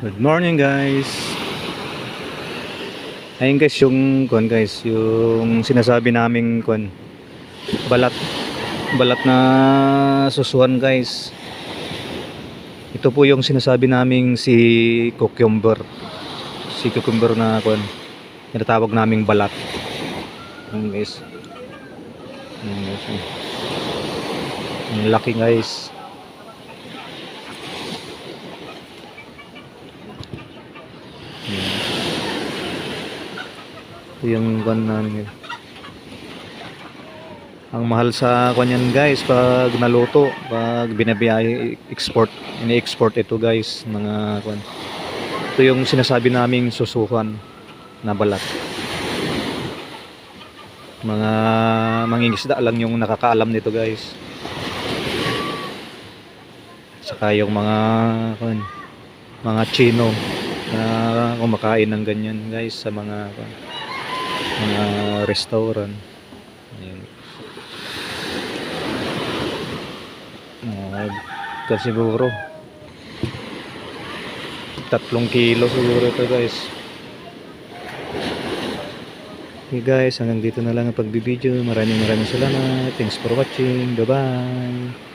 Good morning guys. Ayun guys yung guys, yung sinasabi naming balat balat na susuan guys. Ito po yung sinasabi naming si cucumber. Si cucumber na tinatawag naming balat. Ayun guys. Ayun guys. Ang laki guys. Ito yung namin. Ang mahal sa kanyan guys pag naluto, pag binabiyahe ini-export ito guys, mga Ito yung sinasabi naming susukan na balat. Mga mangingisda lang yung nakakaalam nito guys. Saka yung mga Chino na kumakain ng ganyan guys sa mga restaurant. Ayan. Siguro 3 kilo siguro ito guys. Okay guys, hanggang dito na lang ang pagbibideo. Maraming salamat. Thanks for watching. Bye bye.